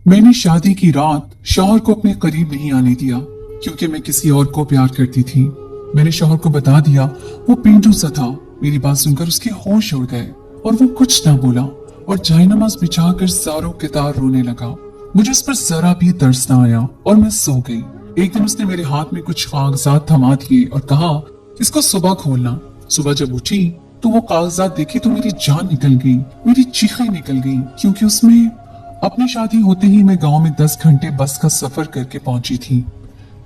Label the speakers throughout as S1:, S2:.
S1: मैंने शादी की रात शौहर को अपने करीब नहीं आने दिया क्योंकि मैं किसी और को प्यार करती थी। मैंने शौहर को बता दिया। वो पिंटू सा था। मेरी बात सुनकर उसके होश उड़ गए और वो कुछ ना बोला और जायनमाज बिछाकर सारों कितार रोने लगा। मुझे उस पर जरा भी तरस ना आया और मैं सो गई। एक दिन उसने मेरे हाथ में कुछ कागजात थमा दिए और कहा, इसको सुबह खोलना। सुबह जब उठी तो वो कागजात देखी तो मेरी जान निकल गई, मेरी चीखें निकल गई, क्योंकि उसमें अपनी शादी होते ही मैं गांव में 10 घंटे बस का सफर करके पहुंची थी।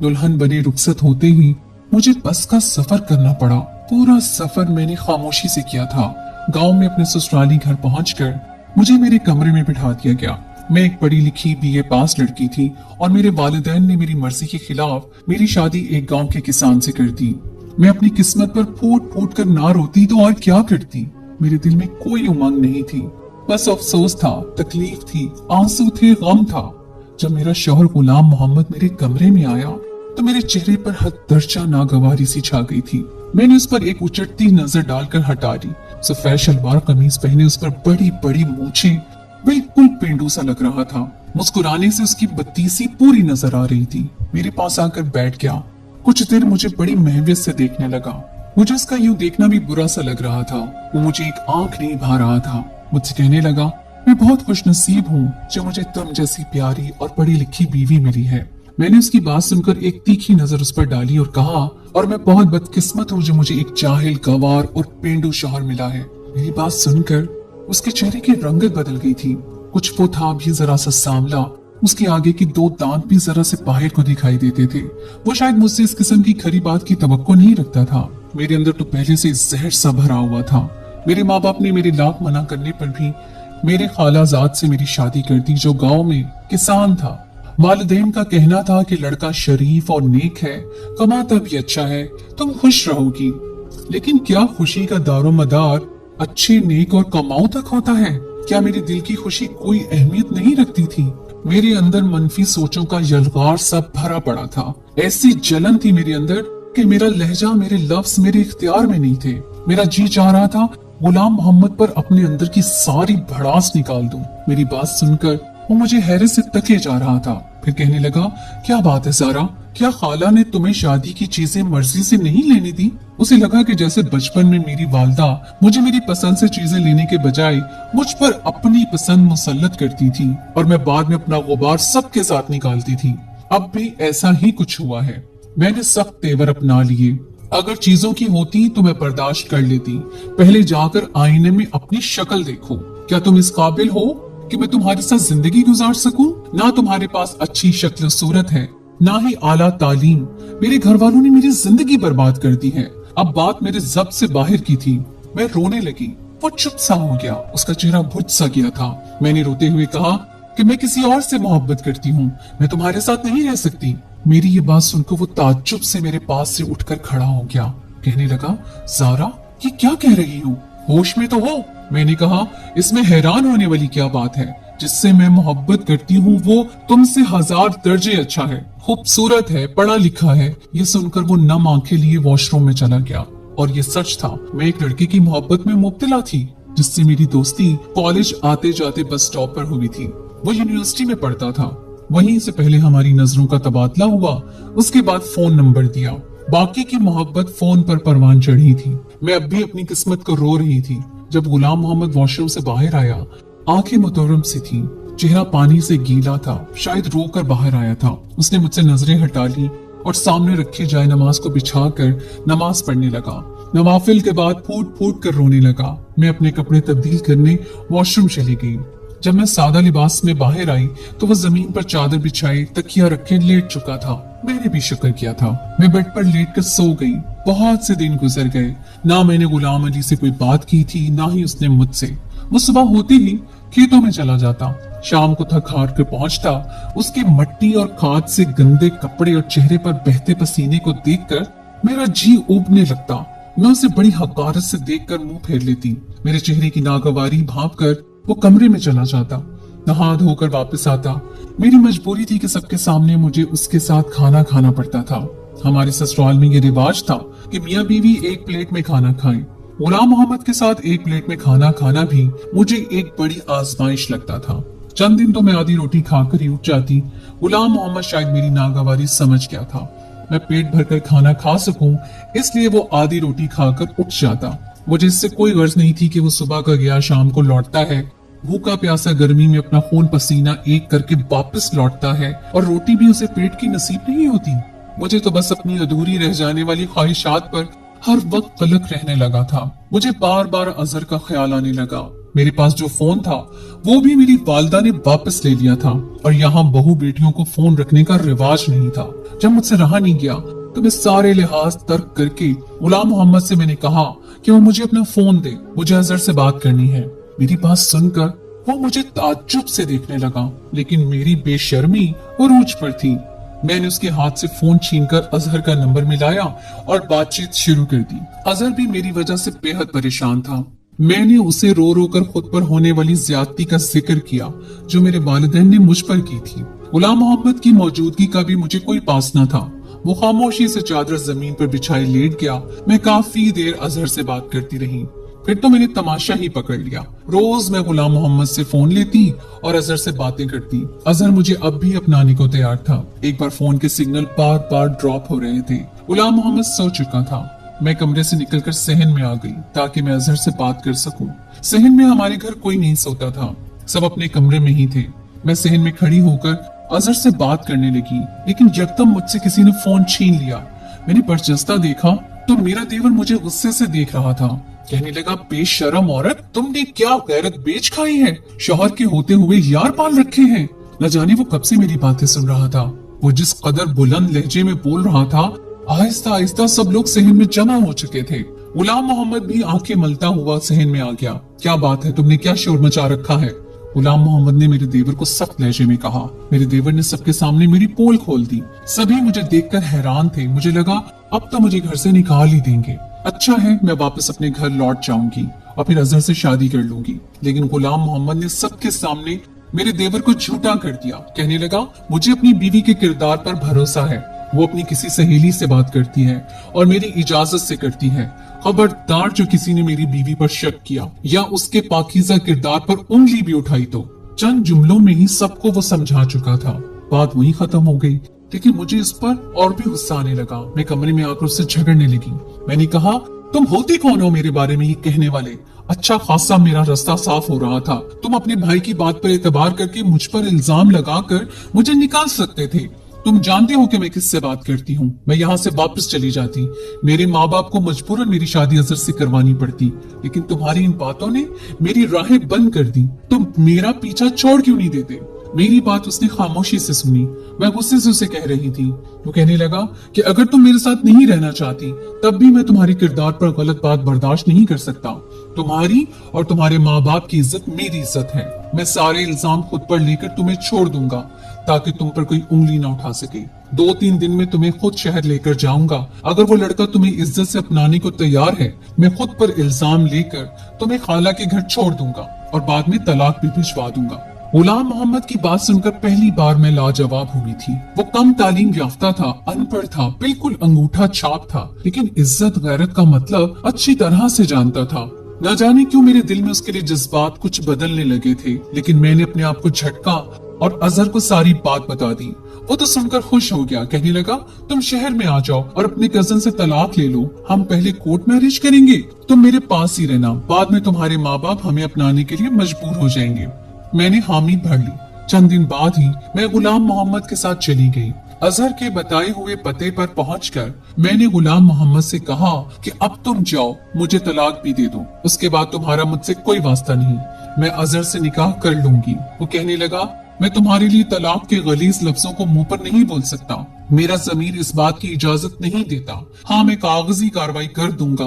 S1: दुल्हन बने रुखसत होते ही मुझे बस का सफर करना पड़ा। पूरा सफर मैंने खामोशी से किया था। गांव में अपने ससुराली घर पहुंचकर मुझे मेरे कमरे में बिठा दिया गया। मैं एक पढ़ी लिखी बीए पास लड़की थी और मेरे वालिदैन ने मेरी मर्जी के खिलाफ मेरी शादी एक गांव के किसान से कर दी। मैं अपनी किस्मत पर फूट फूट कर ना रोती तो और क्या करती। मेरे दिल में कोई उमंग नहीं थी, बस अफसोस था, तकलीफ थी, आंसू थे, गम था। जब मेरा शौहर गुलाम मोहम्मद मेरे कमरे में आया तो मेरे चेहरे पर हद दर्जा नागवारी सी छा गई थी। मैंने उस पर एक उचटती नजर डालकर हटा दी। सफेद शलवार कमीज पहने, उस पर बड़ी बड़ी मूछें, बिल्कुल पेंडू सा लग रहा था। मुस्कुराने से उसकी बत्तीसी पूरी नजर आ रही थी। मेरे पास आकर बैठ गया। कुछ देर मुझे बड़ी महवियत से देखने लगा। मुझे उसका यूं देखना भी बुरा सा लग रहा था। वो मुझे एक आंख नहीं भा रहा था। मुझसे कहने लगा, मैं बहुत खुश नसीब हूँ जो मुझे तुम जैसी प्यारी और पढ़ी लिखी बीवी मिली है। मैंने उसकी बात सुनकर एक तीखी नजर उस पर डाली और कहा, और मैं बहुत बदकिस्मत हूँ जो मुझे एक जाहिल, गवार और पेंडू शौहर मिला है। मेरी बात सुनकर उसके चेहरे की रंगत बदल गई थी। कुछ वो था भी जरा सा सांवला, उसके आगे की 2 दांत भी जरा से बाहर को दिखाई देते थे। वो शायद मुझसे इस किस्म की खरी बात की तवक्को नहीं रखता था। मेरे अंदर तो पहले से जहर सा भरा हुआ था। मेरे माँ बाप ने मेरे लाख मना करने पर भी मेरे खालाजाद से मेरी शादी कर दी, जो गांव में किसान था। वालिदैन का कहना था कि लड़का शरीफ और नेक है, कमाता भी अच्छा है, तुम खुश रहोगी। लेकिन क्या खुशी का दारो मदार अच्छे, नेक और कमाऊ तक होता है? क्या मेरे दिल की खुशी कोई अहमियत नहीं रखती थी? मेरे अंदर मनफी सोचों का यलगार सब भरा पड़ा था। ऐसी जलन थी मेरे अंदर कि मेरा लहजा, मेरे लफ्ज मेरे इख्तियार में नहीं थे। मेरा जी चाह रहा था गुलाम मोहम्मद पर अपने अंदर की सारी भड़ास निकाल दूं। मेरी बात सुनकर वो मुझे हैरत से तके जा रहा था। फिर कहने लगा, क्या बात है सारा, क्या खाला ने तुम्हें शादी की चीजें मर्जी से नहीं लेने दी? उसे लगा कि जैसे बचपन में मेरी वालदा मुझे मेरी पसंद से चीजें लेने के बजाय मुझ पर अपनी पसंद मुसल्लत करती थी और मैं बाद में अपना गुबार सबके साथ निकालती थी। अब भी ऐसा ही कुछ हुआ है। मैंने सख्त तेवर अपना लिए। अगर चीजों की होती तो मैं बर्दाश्त कर लेती। पहले जाकर आईने में अपनी शक्ल देखो। क्या तुम इस काबिल हो कि मैं तुम्हारे साथ जिंदगी गुजार सकूं? ना तुम्हारे पास अच्छी शक्ल सूरत है, ना ही आला तालीम। मेरे घर वालों ने मेरी जिंदगी बर्बाद कर दी है। अब बात मेरे ज़ब्त से बाहर की थी। मैं रोने लगी। वो चुप सा हो गया। उसका चेहरा बुझ सा गया था। मैंने रोते हुए कहा कि मैं किसी और से मोहब्बत करती हूँ, मैं तुम्हारे साथ नहीं रह सकती। मेरी ये बात सुनकर वो ताज्जुब से मेरे पास से उठकर खड़ा हो गया। कहने लगा, ज़ारा ये क्या कह रही हो? होश में तो हो? मैंने कहा, इसमें हैरान होने वाली क्या बात है? जिससे मैं मोहब्बत करती हूँ वो तुमसे 1000 दर्जे अच्छा है, खूबसूरत है, पढ़ा लिखा है। ये सुनकर वो नम आंखें लिए वॉशरूम में चला गया। और ये सच था, मैं एक लड़के की मोहब्बत में मुब्तला थी जिससे मेरी दोस्ती कॉलेज आते जाते बस स्टॉप पर हुई थी। वो यूनिवर्सिटी में पढ़ता था। वहीं से पहले हमारी नजरों का तबादला हुआ, उसके बाद फोन नंबर दिया। बाकी की मोहब्बत फोन पर परवान चढ़ी थी। मैं अब भी अपनी किस्मत को रो रही थी। जब गुलाम मोहम्मद वॉशरूम से बाहर आया, आंखें मुतर्रम सी थी, चेहरा पानी से गीला था, शायद रोकर बाहर आया था। उसने मुझसे नजरें हटा ली और सामने रखे जाए नमाज को बिछाकर नमाज पढ़ने लगा। नवाफिल के बाद फूट फूट कर रोने लगा। मैं अपने कपड़े तब्दील करने वॉशरूम चली गई। जब मैं सादा लिबास में बाहर आई तो वो जमीन पर चादर बिछाई, तकिया रखे लेट चुका था। मैंने भी शुक्र किया था। मैं बेड पर लेट कर सो गई। बहुत से दिन गुजर गए। ना मैंने गुलाम अली से कोई बात की थी, ना ही उसने मुझसे। वो सुबह होते ही खेतों में चला जाता। शाम को थक हार कर पहुंचता। उसके मट्टी और खाद से गंदे कपड़े और चेहरे पर बहते पसीने को देखकर मेरा जी उबने लगता। मैं उसे बड़ी हकारत से देखकर मुंह फेर लेती। मेरे चेहरे की नागवारी भांपकर वो कमरे में चला जाता। नहा धोकर वापस आता। मेरी मजबूरी थी कि सबके सामने मुझे उसके साथ खाना खाना पड़ता था। हमारे ससुराल में ये रिवाज था कि मियाँ बीवी एक प्लेट में खाना खाएं। गुलाम मोहम्मद के साथ एक प्लेट में खाना खाना भी मुझे एक बड़ी आजमाइश लगता था। चंद दिन तो मैं आधी रोटी खाकर ही उठ जाती। गुलाम मोहम्मद शायद मेरी नागवारी समझ गया था। मैं पेट भरकर खाना खा सकूं, इसलिए वो आधी रोटी खाकर उठ जाता। मुझे इससे कोई गर्ज नहीं थी कि वो सुबह का गया शाम को लौटता है, भूखा प्यासा गर्मी में अपना खून पसीना एक करके वापस लौटता है, और रोटी भी उसे पेट की नसीब नहीं होती। मुझे तो बस अपनी अधूरी रह जाने वाली ख्वाहिशात पर हर वक्त कलक रहने लगा था। मुझे बार बार अजहर का ख्याल आने लगा। मेरे पास जो फोन था वो भी मेरी वालिदा ने वापस ले लिया था, और यहाँ बहू बेटियों को फोन रखने का रिवाज नहीं था। जब मुझसे रहा नहीं गया तो मैं सारे लिहाज तर्क करके गुलाम मोहम्मद से मैंने कहा कि वो मुझे अपना फोन दे, मुझे अजहर से बात करनी है। मेरी बात सुनकर वो मुझे ताज्जुब से देखने लगा, लेकिन मेरी बेशर्मी उरूज पर थी। मैंने उसके हाथ से फोन छीनकर अजहर का नंबर मिलाया और बातचीत शुरू कर दी। अजहर भी मेरी वजह से बेहद परेशान था। मैंने उसे रो रो कर खुद पर होने वाली ज्यादती का जिक्र किया जो मेरे वालिदैन ने मुझ पर की थी। गुलाम मोहम्मद की मौजूदगी का भी मुझे कोई पास न था। वो खामोशी से चादर जमीन पर बिछाए लेट गया। मैं काफी देर अजहर से बात करती रही। फिर तो मैंने तमाशा ही पकड़ लिया। रोज मैं गुलाम मोहम्मद से फोन लेती और अजहर से बातें करती। अजहर मुझे अब भी अपनाने को तैयार था। एक बार फोन के सिग्नल बार बार ड्रॉप हो रहे थे। गुलाम मोहम्मद सो चुका था। मैं कमरे से निकलकर सहन में आ गई ताकि मैं अजहर से बात कर सकूं। सहन में हमारे घर कोई नहीं सोता था, सब अपने कमरे में ही थे। मैं सहन में खड़ी होकर अजहर से बात करने लगी, लेकिन यकदम मुझसे किसी ने फोन छीन लिया। मैंने बर्जस्ता देखा तो मेरा देवर मुझे गुस्से से देख रहा था। कहने लगा, बेशरम औरत, तुमने क्या गैरत बेच खाई है? शौहर के होते हुए यार पाल रखे हैं। न जाने वो कब से मेरी बातें सुन रहा था। वो जिस कदर बुलंद लहजे में बोल रहा था, आहिस्ता आहिस्ता सब लोग सहन में जमा हो चुके थे। गुलाम मोहम्मद भी आंखें मलता हुआ सहन में आ गया। क्या बात है, तुमने क्या शोर मचा रखा है? गुलाम मोहम्मद ने मेरे देवर को सख्त लहजे में कहा। मेरे देवर ने सबके सामने मेरी पोल खोल दी। सभी मुझे देखकर हैरान थे। मुझे लगा अब तो मुझे घर से निकाल ही देंगे। अच्छा है, मैं वापस अपने घर लौट जाऊंगी और फिर अजहर से शादी कर लूंगी। लेकिन गुलाम मोहम्मद ने सबके सामने मेरे देवर को झूठा कर दिया। कहने लगा, मुझे अपनी बीवी के किरदार पर भरोसा है। वो अपनी किसी सहेली से बात करती है और मेरी इजाजत से करती है। खबरदार जो किसी ने मेरी बीवी पर शक किया या उसके पाकीज़ा किरदार पर उंगली भी उठाई तो। चंद जुमलों में ही सबको वो समझा चुका था। बात वहीं खत्म हो गई, लेकिन मुझे इस पर और भी गुस्सा आने लगा। मैं कमरे में आकर उससे झगड़ने लगी। मैंने कहा, तुम होते कौन हो मेरे बारे में ये कहने वाले? अच्छा खासा मेरा रास्ता साफ हो रहा था। तुम अपने भाई की बात पर एतबार करके मुझ पर इल्जाम लगाकर मुझे निकाल सकते थे। तुम जानते हो कि मैं किससे बात करती हूँ। मैं यहाँ से वापस चली जाती। मेरे माँ बाप को मजबूरन मेरी शादी अजहर से करवानी पड़ती, लेकिन तुम्हारी इन बातों ने मेरी राहें बंद कर दी। तुम मेरा पीछा छोड़ क्यों नहीं देते? मेरी बात उसने खामोशी से सुनी। मैं गुस्से से उसे कह रही थी। वो कहने लगा कि अगर तुम मेरे साथ नहीं रहना चाहती तब भी मैं तुम्हारे किरदार पर गलत बात बर्दाश्त नहीं कर सकता। तुम्हारी और तुम्हारे माँ बाप की इज्जत मेरी इज्जत है। मैं सारे इल्जाम खुद पर लेकर तुम्हें छोड़ दूंगा ताकि तुम पर कोई उंगली ना उठा सके। 2-3 दिन में तुम्हें खुद शहर लेकर जाऊंगा। अगर वो लड़का तुम्हें इज्जत से अपनाने को तैयार है, मैं खुद पर इल्जाम लेकर तुम्हें खाला के घर छोड़ दूंगा और बाद में तलाक भी भिजवा दूंगा। गुलाम मोहम्मद की बात सुनकर पहली बार मैं लाजवाब हुई थी। वो कम तालीम याफ्ता था, अनपढ़ था, बिल्कुल अंगूठा छाप था, लेकिन इज्जत गैरत का मतलब अच्छी तरह से जानता था। न जाने क्यों मेरे दिल में उसके लिए जज्बात कुछ बदलने लगे थे, लेकिन मैंने अपने आप को झटका और अजहर को सारी बात बता दी। वो तो सुनकर खुश हो गया। कहने लगा, तुम शहर में आ जाओ और अपने कजन से तलाक ले लो। हम पहले कोर्ट मैरिज करेंगे, तुम मेरे पास ही रहना। बाद में तुम्हारे माँ बाप हमें अपनाने के लिए मजबूर हो जाएंगे। मैंने हामी भर ली। चंद दिन बाद ही मैं गुलाम मोहम्मद के साथ चली गई। अजहर के बताए हुए पते पर पहुंचकर मैंने गुलाम मोहम्मद से कहा कि अब तुम जाओ, मुझे तलाक भी दे दो। उसके बाद तुम्हारा मुझसे कोई वास्ता नहीं। मैं अजहर से निकाह कर लूंगी। वो कहने लगा, मैं तुम्हारे लिए तलाक के गलीज लफ्जों को मुंह पर नहीं बोल सकता। मेरा ज़मीर इस बात की इजाजत नहीं देता। हाँ, मैं कागजी कार्रवाई कर दूंगा।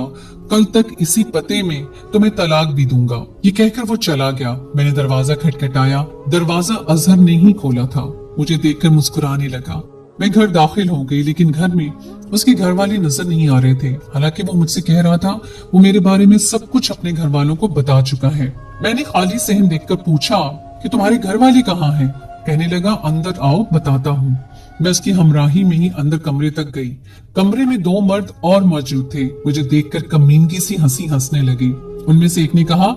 S1: कल तक इसी पते में तुम्हें तलाक भी दूंगा। ये कहकर वो चला गया। मैंने दरवाजा खटखटाया। दरवाजा अजहर ने ही खोला था। मुझे देखकर मुस्कुराने लगा। मैं घर दाखिल हो गई, लेकिन घर में उसके घर वाले नजर नहीं आ रहे थे। हालांकि वो मुझसे कह रहा था वो मेरे बारे में सब कुछ अपने घर वालों को बता चुका है। मैंने खाली सहन देखकर पूछा कि तुम्हारे घर वाले कहाँ हैं? कहने लगा, अंदर आओ, बताता हूँ। मैं उसकी हमराही में ही अंदर कमरे तक गई। कमरे में 2 मर्द और मौजूद थे। मुझे देखकर कमीनगी सी हंसी हंसने लगी। उनमें से एक ने कहा,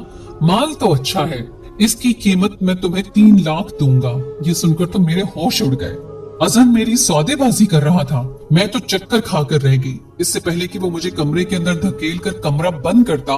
S1: माल तो अच्छा है, इसकी कीमत मैं तुम्हें 3 लाख दूंगा। ये सुनकर तो मेरे होश उड़ गए। अजहर मेरी सौदेबाजी कर रहा था। मैं तो चक्कर खाकर रह गई। इससे पहले कि वो मुझे कमरे के अंदर धकेल कर कमरा बंद करता,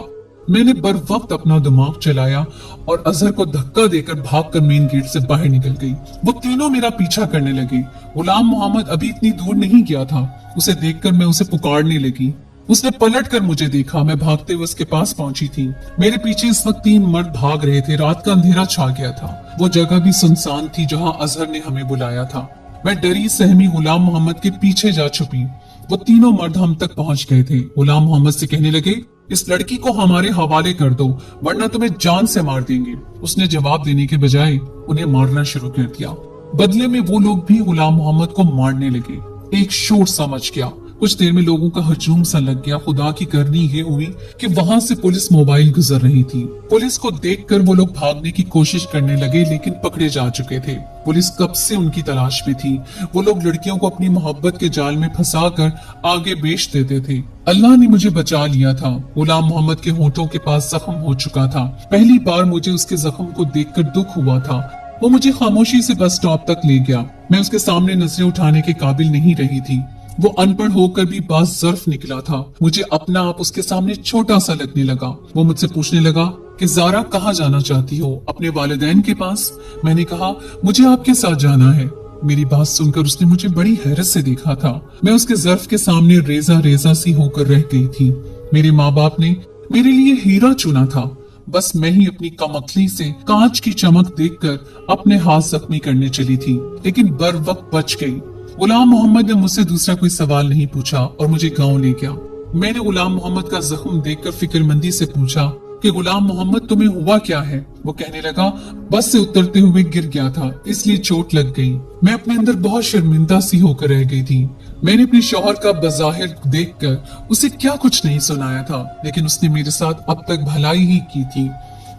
S1: मैंने बर वक्त अपना दिमाग चलाया और अजहर को धक्का देकर भागकर मेन गेट से बाहर निकल गई। वो तीनों मेरा पीछा करने लगे। गुलाम मोहम्मद अभी इतनी दूर नहीं गया था। उसे देखकर मैं उसे पुकारने लगी। उसने पलट कर मुझे देखा। मैं भागते हुए उसके पास पहुंची थी। मेरे पीछे इस वक्त 3 मर्द भाग रहे थे। रात का अंधेरा छा गया था। वो जगह भी सुनसान थी जहां अजहर ने हमें बुलाया था। मैं डरी सहमी गुलाम मोहम्मद के पीछे जा छुपी। वो तीनों मर्द हम तक पहुंच गए थे। गुलाम मोहम्मद से कहने लगे, इस लड़की को हमारे हवाले कर दो वरना तुम्हें जान से मार देंगे। उसने जवाब देने के बजाय उन्हें मारना शुरू कर दिया। बदले में वो लोग भी गुलाम मोहम्मद को मारने लगे। एक शोर सा मच गया। कुछ देर में लोगों का हजूम सा लग गया। खुदा की करनी ये हुई कि वहां से पुलिस मोबाइल गुजर रही थी। पुलिस को देखकर वो लोग भागने की कोशिश करने लगे लेकिन पकड़े जा चुके थे। पुलिस कब से उनकी तलाश में थी। वो लोग लड़कियों को अपनी मोहब्बत के जाल में फंसाकर आगे बेच देते थे। अल्लाह ने मुझे बचा लिया था। गुलाम मोहम्मद के होठों के पास जख्म हो चुका था। पहली बार मुझे उसके जख्म को देखकर दुख हुआ था। वो मुझे खामोशी से बस स्टॉप तक ले गया। मैं उसके सामने नजरें उठाने के काबिल नहीं रही थी। वो अनपढ़ होकर भी बाज़र्फ निकला था। मुझे अपना आप उसके सामने छोटा सा लगने लगा। वो मुझसे पूछने लगा कि ज़ारा कहाँ जाना चाहती हो? अपने वालिदैन के पास। मैंने कहा, मुझे आपके साथ जाना है। मेरी बात सुनकर उसने मुझे बड़ी हैरत से देखा था। मैं उसके ज़र्फ के सामने रेजा रेजा सी होकर रह गई थी। मेरे माँ बाप ने मेरे लिए हीरा चुना था। बस मैं ही अपनी कमकली से कांच की चमक देखकर अपने हाथ जख्मी करने चली थी, लेकिन बर वक्त बच गई। गुलाम मोहम्मद ने मुझसे दूसरा कोई सवाल नहीं पूछा और मुझे गांव ले गया। मैंने गुलाम मोहम्मद का जख्म देखकर फिक्रमंदी से पूछा कि गुलाम मोहम्मद तुम्हें हुआ क्या है? वो कहने लगा, बस से उतरते हुए गिर गया था इसलिए चोट लग गई। मैं अपने अंदर बहुत शर्मिंदा सी होकर रह गई थी। मैंने अपने शौहर का बज़ाहिर देखकर उसे क्या कुछ नहीं सुनाया था, लेकिन उसने मेरे साथ अब तक भलाई ही की थी।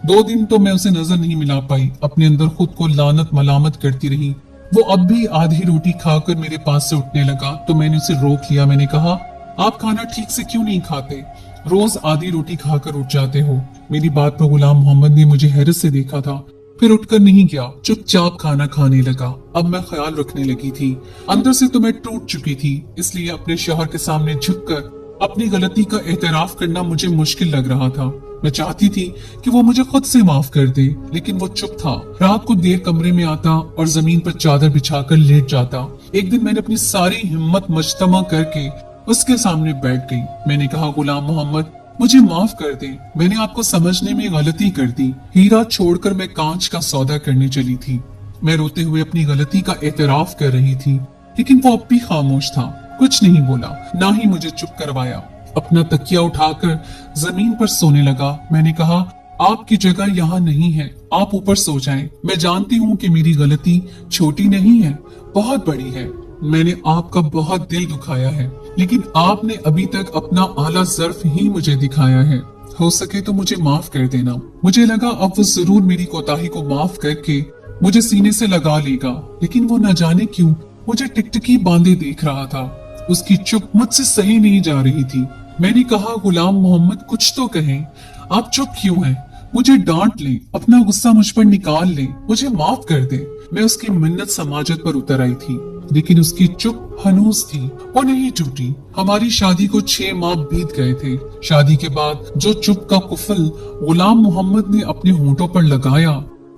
S1: 2 दिन तो मैं उसे नजर नहीं मिला पाई। अपने अंदर खुद को लानत मलामत करती रही। वो अब भी आधी रोटी खाकर मेरे पास से उठने लगा तो मैंने उसे रोक लिया। मैंने कहा, आप खाना ठीक से क्यों नहीं खाते? रोज आधी रोटी खाकर उठ जाते हो। मेरी बात पर गुलाम मोहम्मद ने मुझे हैरत से देखा था, फिर उठकर नहीं गया, चुपचाप खाना खाने लगा। अब मैं ख्याल रखने लगी थी। अंदर से तो मैं टूट चुकी थी, इसलिए अपने शौहर के सामने झुककर अपनी गलती का एतराफ करना मुझे मुश्किल लग रहा था। मैं चाहती थी कि वो मुझे खुद से माफ कर दे, लेकिन वो चुप था। रात को देर कमरे में आता और जमीन पर चादर बिछाकर लेट जाता। एक दिन मैंने अपनी सारी हिम्मत मजतमा करके उसके सामने बैठ गई। मैंने कहा, गुलाम मोहम्मद मुझे माफ कर दे, मैंने आपको समझने में गलती कर दी। हीरा छोड़कर मैं कांच का सौदा करने चली थी। मैं रोते हुए अपनी गलती का एतराफ कर रही थी, लेकिन वो अब भी खामोश था। कुछ नहीं बोला, ना ही मुझे चुप करवाया। अपना तकिया उठाकर जमीन पर सोने लगा। मैंने कहा, आपकी जगह यहाँ नहीं है, आप ऊपर सो जाएं। मैं जानती हूँ कि मेरी गलती छोटी नहीं है, बहुत बड़ी है। मैंने आपका बहुत दिल दुखाया है, लेकिन आपने अभी तक अपना आला ज़र्फ ही मुझे दिखाया है। हो सके तो मुझे माफ कर देना। मुझे लगा अब वो जरूर मेरी कोताही को माफ करके मुझे सीने से लगा लेगा, लेकिन वो न जाने क्यों मुझे टिकटिकी बांधे देख रहा था। उसकी चुप मुझसे सही नहीं जा रही थी। मैंने कहा, गुलाम मोहम्मद कुछ तो कहें, आप चुप क्यों हैं? मुझे डांट ले, अपना गुस्सा मुझ पर निकाल ले, मुझे माफ कर दे। मैं उसकी मिन्नत समाजत पर उतर आई थी, लेकिन उसकी चुप हनूस थी, वो नहीं टूटी। हमारी शादी को 6 माह बीत गए थे। शादी के बाद जो चुप का कुफल गुलाम मोहम्मद ने अपने होंठों पर लगाया,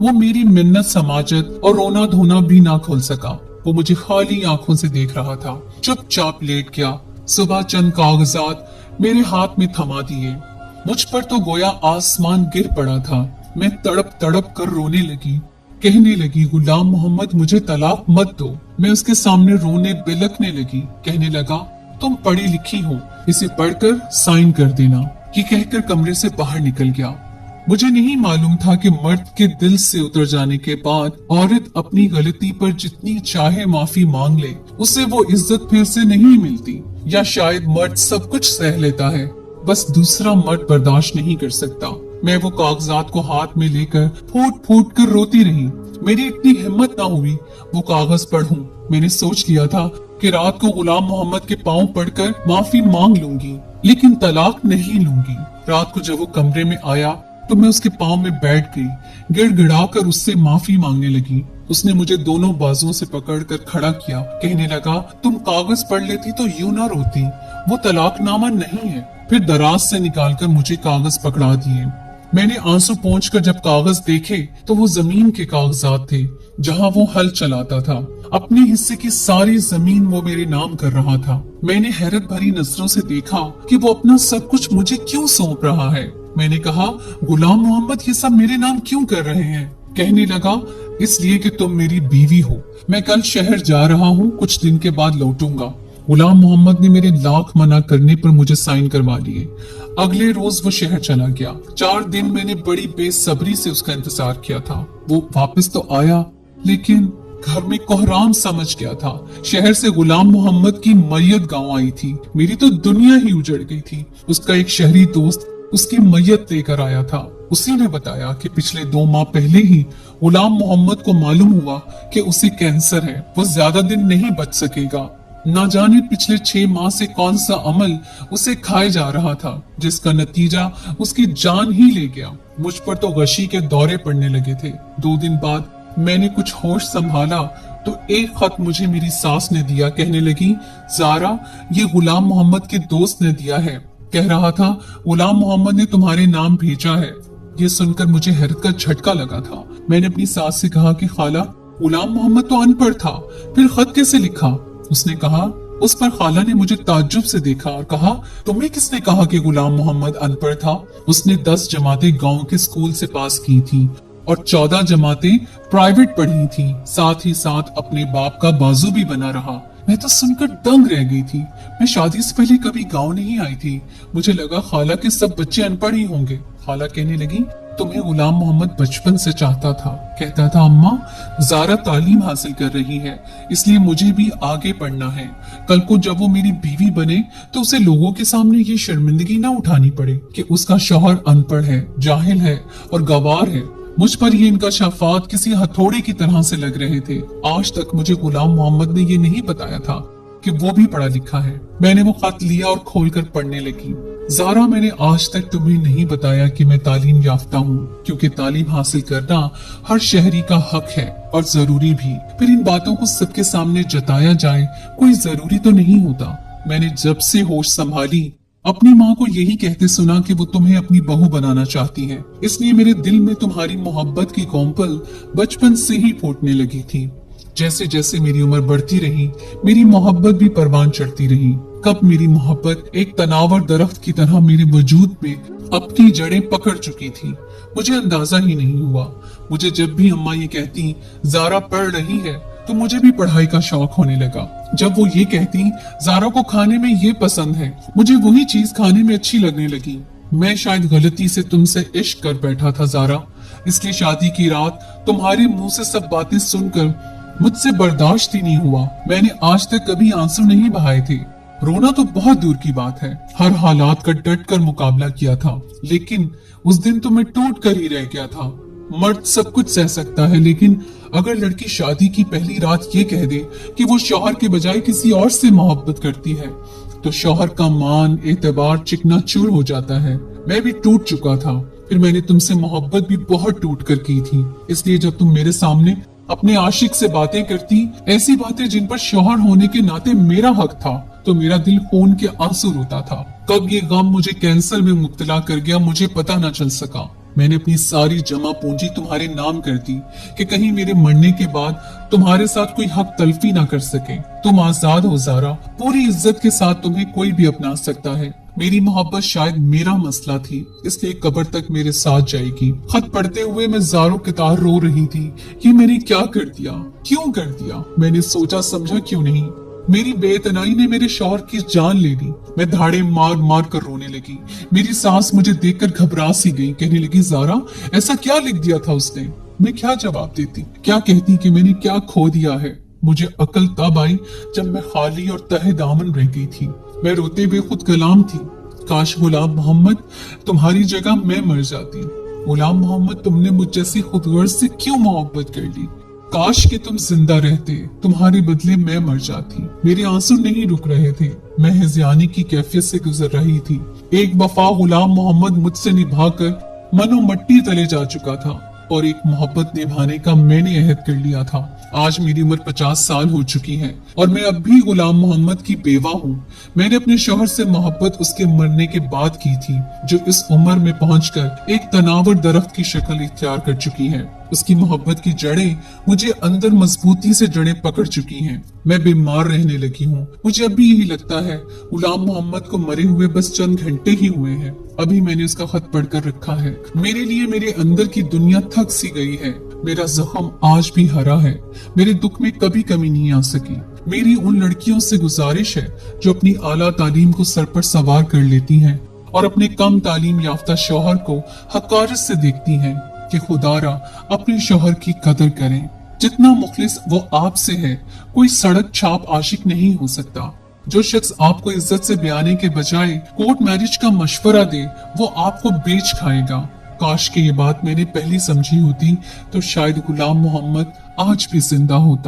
S1: वो मेरी मिन्नत समाजत और रोना धोना भी ना खोल सका। वो मुझे खाली आंखों से देख रहा था। चुपचाप लेट गया। सुबह चंद कागजात मेरे हाथ में थमा दिए। मुझ पर तो गोया आसमान गिर पड़ा था। मैं तड़प तड़प कर रोने लगी, कहने लगी, गुलाम मोहम्मद मुझे तलाक मत दो। मैं उसके सामने रोने बिलखने लगी, कहने लगा, तुम पढ़ी लिखी हो, इसे पढ़कर साइन कर देना। ये कहकर कमरे से बाहर निकल गया। मुझे नहीं मालूम था कि मर्द के दिल से उतर जाने के बाद औरत अपनी गलती पर जितनी चाहे माफी मांग ले, उसे वो इज्जत फिर से नहीं मिलती। या शायद मर्द सब कुछ सह लेता है, बस दूसरा मर्द बर्दाश्त नहीं कर सकता। मैं वो कागजात को हाथ में लेकर फूट फूट कर रोती रही। मेरी इतनी हिम्मत ना हुई वो कागज पढ़ूं। मैंने सोच लिया था कि रात को गुलाम मोहम्मद के पांव पड़कर माफी मांग लूंगी, लेकिन तलाक नहीं लूंगी। रात को जब वो कमरे में आया, तो मैं उसके पांव में बैठ गई, गिड़गिड़ाकर उससे माफी मांगने लगी। उसने मुझे दोनों बाजुओं से पकड़कर खड़ा किया, कहने लगा, तुम कागज पढ़ लेती तो यूं ना रोती, वो तलाकनामा नहीं है। फिर दराज से निकालकर मुझे कागज पकड़ा दिए। मैंने आंसू पोंछकर जब कागज देखे तो वो जमीन के कागजात थे, जहां वो हल चलाता था। अपने हिस्से की सारी जमीन वो मेरे नाम कर रहा था। मैंने हैरत भरी नजरों से देखा कि वो अपना सब कुछ मुझे क्यों सौंप रहा है। मैंने कहा, गुलाम मोहम्मद ये सब मेरे नाम क्यों कर रहे हैं? कहने लगा, इसलिए कि तुम मेरी बीवी हो। मैं कल शहर जा रहा हूँ, कुछ दिन के बाद लौटूंगा। गुलाम मोहम्मद ने मेरे लाख मना करने पर मुझे साइन करवा लिए। अगले रोज वो शहर चला गया। 4 दिन मैंने बड़ी बेसब्री से उसका इंतजार किया था। वो वापस तो आया, लेकिन घर में कोहराम समझ गया था। शहर से गुलाम मोहम्मद की मैयत गांव आई थी। मेरी तो दुनिया ही उजड़ गई थी। उसका एक शहरी दोस्त उसकी मैयत लेकर आया था। उसी ने बताया कि पिछले 2 माह पहले ही गुलाम मोहम्मद को मालूम हुआ कि उसे कैंसर है, वो ज्यादा दिन नहीं बच सकेगा। ना जाने पिछले 6 माह से कौन सा अमल उसे खाए जा रहा था, जिसका नतीजा उसकी जान ही ले गया। मुझ पर तो गशी के दौरे पड़ने लगे थे। 2 दिन बाद मैंने कुछ होश संभाला तो एक खत मुझे मेरी सास ने दिया। कहने लगी, ज़ारा, ये गुलाम मोहम्मद के दोस्त ने दिया है। कह रहा था, गुलाम मोहम्मद ने तुम्हारे नाम भेजा है। ये सुनकर मुझे हैरत का झटका लगा था। मैंने अपनी सास से कहा कि खाला, गुलाम मोहम्मद तो अनपढ़ था, फिर खत कैसे लिखा? उसने कहा। उस पर खाला ने मुझे ताज्जुब से देखा और कहा, तुम्हें किसने कहा कि गुलाम मोहम्मद अनपढ़ था? उसने 10 जमातें गांव के स्कूल से पास की थी और 14 जमातें प्राइवेट पढ़ी थी। साथ ही साथ अपने बाप का बाजू भी बना रहा। मैं तो सुनकर दंग रह गई थी। मैं शादी से पहले कभी गांव नहीं आई थी। मुझे लगा खाला के सब बच्चे अनपढ़ ही होंगे। खाला कहने लगी, तुम्हें गुलाम मोहम्मद बचपन से चाहता था। कहता था, अम्मा, ज़ारा तालीम हासिल कर रही है, इसलिए मुझे भी आगे पढ़ना है। कल को जब वो मेरी बीवी बने तो उसे लोगों के सामने ये शर्मिंदगी ना उठानी पड़े कि उसका शौहर अनपढ़ है, जाहिल है और गवार है। मुझ पर ये इनका शफात किसी हथौड़े की तरह से लग रहे थे। आज तक मुझे गुलाम मोहम्मद ने ये नहीं बताया था कि वो भी पढ़ा लिखा है। मैंने वो खत लिया और खोलकर पढ़ने लगी। ज़ारा, मैंने आज तक तुम्हें नहीं बताया कि मैं तालीम याफ्ता हूँ, क्योंकि तालीम हासिल करना हर शहरी का हक है और जरूरी भी। फिर इन बातों को सबके सामने जताया जाए कोई जरूरी तो नहीं होता। मैंने जब से होश संभाली अपनी माँ को यही कहते सुना कि वो तुम्हें अपनी बहू बनाना चाहती है, इसलिए मेरे दिल में तुम्हारी मोहब्बत की कौंपल बचपन से ही फूटने लगी थी। जैसे जैसे मेरी उम्र बढ़ती रही, मेरी मोहब्बत भी परवान चढ़ती रही। कब मेरी मोहब्बत एक तनावर दरख्त की तरह मेरे वजूद में अपनी जड़ें पकड़ चुकी थी, मुझे अंदाजा ही नहीं हुआ। मुझे जब भी अम्मा ये कहती, ज़ारा पढ़ रही है, तो मुझे भी पढ़ाई का शौक होने लगा। जब वो ये कहती, ज़ारा को खाने में ये पसंद है, मुझे वही चीज खाने में अच्छी लगने लगी। मैं शायद गलती से तुमसे इश्क कर बैठा था ज़ारा, इसलिए शादी की रात तुम्हारे मुंह से सब बातें सुनकर मुझसे बर्दाश्त ही नहीं हुआ। मैंने आज तक कभी आंसू नहीं बहाए थे। रोना तो बहुत दूर की बात है, हर हालात का डट कर मुकाबला किया था, लेकिन उस दिन तो मैं टूट कर ही रह गया था। मर्द सब कुछ सह सकता है, लेकिन अगर लड़की शादी की पहली रात ये कह दे कि वो शौहर के बजाय किसी और से मोहब्बत करती है, तो शौहर का मान एतबार चिकनाचूर हो जाता है। मैं भी टूट चुका था। फिर मैंने तुमसे मोहब्बत भी बहुत टूट कर की थी, इसलिए जब तुम मेरे सामने अपने आशिक से बातें करती, ऐसी बातें जिन पर शौहर होने के नाते मेरा हक था, तो मेरा दिल खून के आंसू रोता था। कब ये गम मुझे कैंसर में मुब्तला कर गया, मुझे पता न चल सका। मैंने अपनी सारी जमा पूंजी तुम्हारे नाम कर दी कि कहीं मेरे मरने के बाद तुम्हारे साथ कोई हक तलफी ना कर सके। तुम आजाद हो ज़ारा, पूरी इज्जत के साथ तुम्हें कोई भी अपना सकता है। मेरी मोहब्बत शायद मेरा मसला थी, इसलिए कब्र तक मेरे साथ जाएगी। खत पढ़ते हुए मैं ज़ारों के तार रो रही थी। ये मैंने क्या कर दिया, क्यों कर दिया? मैंने सोचा समझा क्यों नहीं। मेरी बेतनाई ने मेरे शौहर की जान ले ली। मैं धाड़े मार मार कर रोने लगी। मेरी सास मुझे देखकर घबरा सी गई, कहने लगी, ज़ारा ऐसा क्या लिख दिया था उसने? मैं क्या जवाब देती, क्या कहती कि मैंने क्या खो दिया है? मुझे अकल तब आई जब मैं खाली और तहे दामन रह गई थी। मैं रोते हुए खुद कलाम थी, काश गुलाम मोहम्मद तुम्हारी जगह मैं मर जाती। गुलाम मोहम्मद, तुमने मुझ जैसी खुदगर्ज से क्यों मोहब्बत कर ली? काश कि तुम जिंदा रहते, तुम्हारे बदले मैं मर जाती। मेरे आंसू नहीं रुक रहे थे, मैं हिज़यानी की कैफियत से गुजर रही थी। एक वफा गुलाम मोहम्मद मुझसे निभाकर मनो मट्टी तले जा चुका था और एक मोहब्बत निभाने का मैंने अहद कर लिया था। आज मेरी उम्र 50 साल हो चुकी है और मैं अब भी गुलाम मोहम्मद की बेवा हूँ। मैंने अपने शौहर से मोहब्बत उसके मरने के बाद की थी, जो इस उम्र में पहुंचकर एक तनावर दरख्त की शक्ल इख्तियार कर चुकी है। उसकी मोहब्बत की जड़ें मुझे अंदर मजबूती से जड़ें पकड़ चुकी हैं। मैं बीमार रहने लगी हूँ। मुझे अभी यही लगता है गुलाम मोहम्मद को मरे हुए बस चंद घंटे ही हुए हैं। अभी मैंने उसका खत पढ़कर रखा है। मेरे लिए मेरे अंदर की दुनिया थक सी गई है। मेरा जख्म आज भी हरा है। मेरे दुख में कभी कमी नहीं आ सकी। मेरी उन लड़कियों से गुजारिश है जो अपनी आला तालीम को सर पर सवार कर लेती हैं और अपने कम तालीम याफ्ता शौहर को हकारत से देखती हैं कि खुदारा अपने शौहर की कदर करें। जितना मुखलिस वो आपसे है, कोई सड़क छाप आशिक नहीं हो सकता। जो शख्स आपको इज्जत से ब्याने के बजाय कोर्ट मैरिज का मशवरा दे, वो आपको बेच खाएगा। काश कि ये बात मैंने पहले समझी होती तो शायद गुलाम मोहम्मद आज भी जिंदा होता।